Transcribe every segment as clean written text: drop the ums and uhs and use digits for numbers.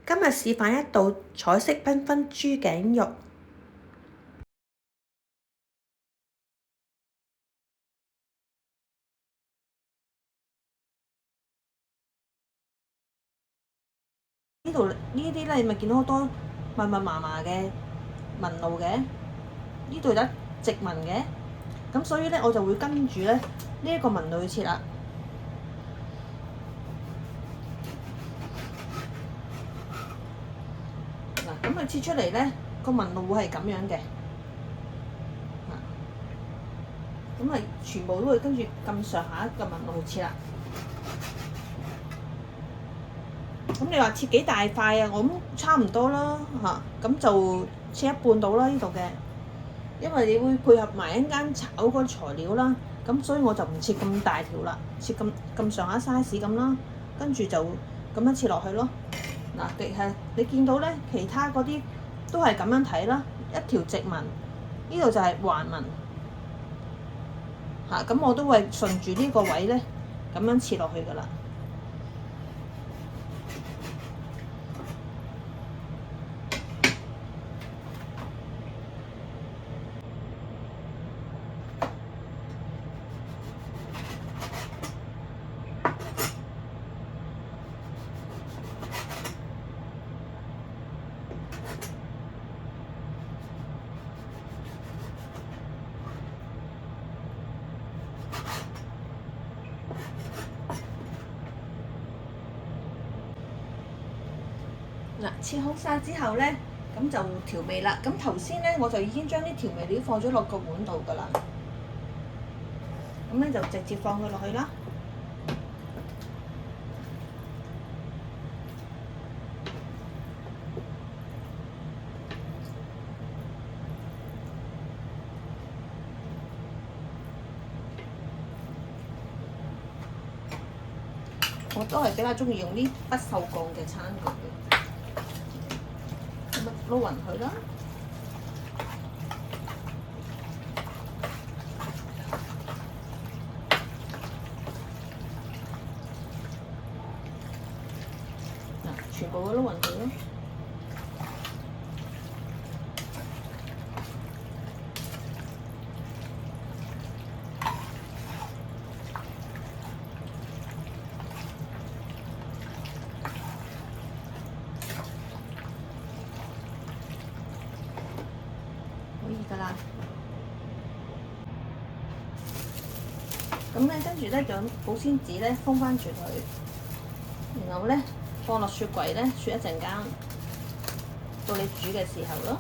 今日示範一道彩色繽紛豬頸肉。呢度呢啲咧，你咪見到好多密密麻麻嘅紋路嘅，呢度有直紋嘅，咁所以咧我就會跟住咧呢一個紋路去切啦。嗱，咁佢切出嚟咧個紋路會係咁樣嘅，咁咪全部都會跟住咁上下一個紋路去切啦。咁你話切幾大塊啊？我諗差唔多啦嚇，咁就切一半到啦呢度嘅，因為你會配合埋一間炒嗰個材料啦，咁所以我就唔切咁大條啦，切咁上下 size 咁啦，跟住就咁樣切落去咯。嗱，你見到咧，其他嗰啲都係咁樣睇啦，一條直紋，呢度就係橫紋嚇，咁我都會順住呢個位咧咁樣切落去噶啦。嗱，切好晒之後咧，咁就調味啦。咁頭先咧，我就已經將啲調味料放咗落個碗度噶啦。咁咧就直接放佢落去啦。我都係比較中意用啲不鏽鋼嘅餐具嘅。咁咪撈勻佢啦。嗱，全部都撈勻佢咯。可以㗎啦。咁咧，跟住咧就保鮮紙咧封翻住佢，然後咧放落雪櫃咧雪一陣間，到你煮嘅時候咯。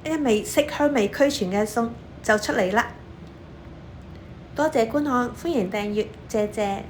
一味色香味俱全嘅餸就出嚟啦！多謝觀看，歡迎訂閱，謝謝。